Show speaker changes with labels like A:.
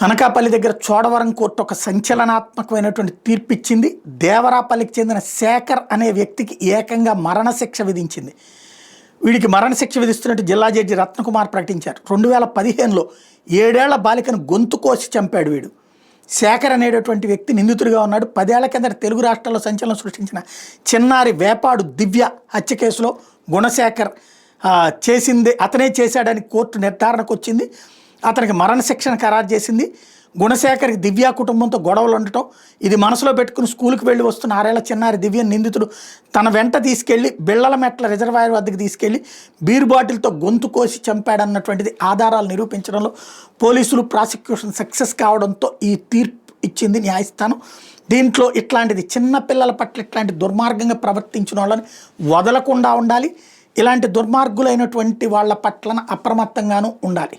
A: అనకాపల్లి దగ్గర చోడవరం కోర్టు ఒక సంచలనాత్మకమైనటువంటి తీర్పు ఇచ్చింది. దేవరాపల్లికి చెందిన శేఖర్ అనే వ్యక్తికి ఏకంగా మరణశిక్ష విధించింది. వీడికి మరణశిక్ష విధిస్తున్నట్టు జిల్లా జడ్జి రత్నకుమార్ ప్రకటించారు. 2015లో 7 ఏళ్ల బాలికను గొంతు కోసి చంపాడు వీడు. శేఖర్ అనేటటువంటి వ్యక్తి నిందితుడిగా ఉన్నాడు. 10 ఏళ్ల కిందట తెలుగు రాష్ట్రాల్లో సంచలనం సృష్టించిన చిన్నారి వేపాడు దివ్య హత్య కేసులో గుణశేఖర్ అతనే చేశాడని కోర్టు నిర్ధారణకు వచ్చింది. అతనికి మరణశిక్షను ఖరారు చేసింది. గుణశేఖర్కి దివ్య కుటుంబంతో గొడవలు ఉండటం, ఇది మనసులో పెట్టుకుని స్కూల్కి వెళ్ళి వస్తున్న 6 ఏళ్ల చిన్నారి దివ్య నిందితుడు తన వెంట తీసుకెళ్లి బిళ్ళల మెట్ల రిజర్వాయర్ వద్దకు తీసుకెళ్లి బీర్ బాటిల్తో గొంతు కోసి చంపాడన్నటువంటిది ఆధారాలు నిరూపించడంలో పోలీసులు ప్రాసిక్యూషన్ సక్సెస్ కావడంతో ఈ తీర్పు ఇచ్చింది న్యాయస్థానం. దీంట్లో ఇట్లాంటిది చిన్న పిల్లల పట్ల ఇట్లాంటి దుర్మార్గంగా ప్రవర్తించిన వాళ్ళని వదలకుండా ఉండాలి. ఇలాంటి దుర్మార్గులైనటువంటి వాళ్ళ పట్లన అప్రమత్తంగానూ ఉండాలి.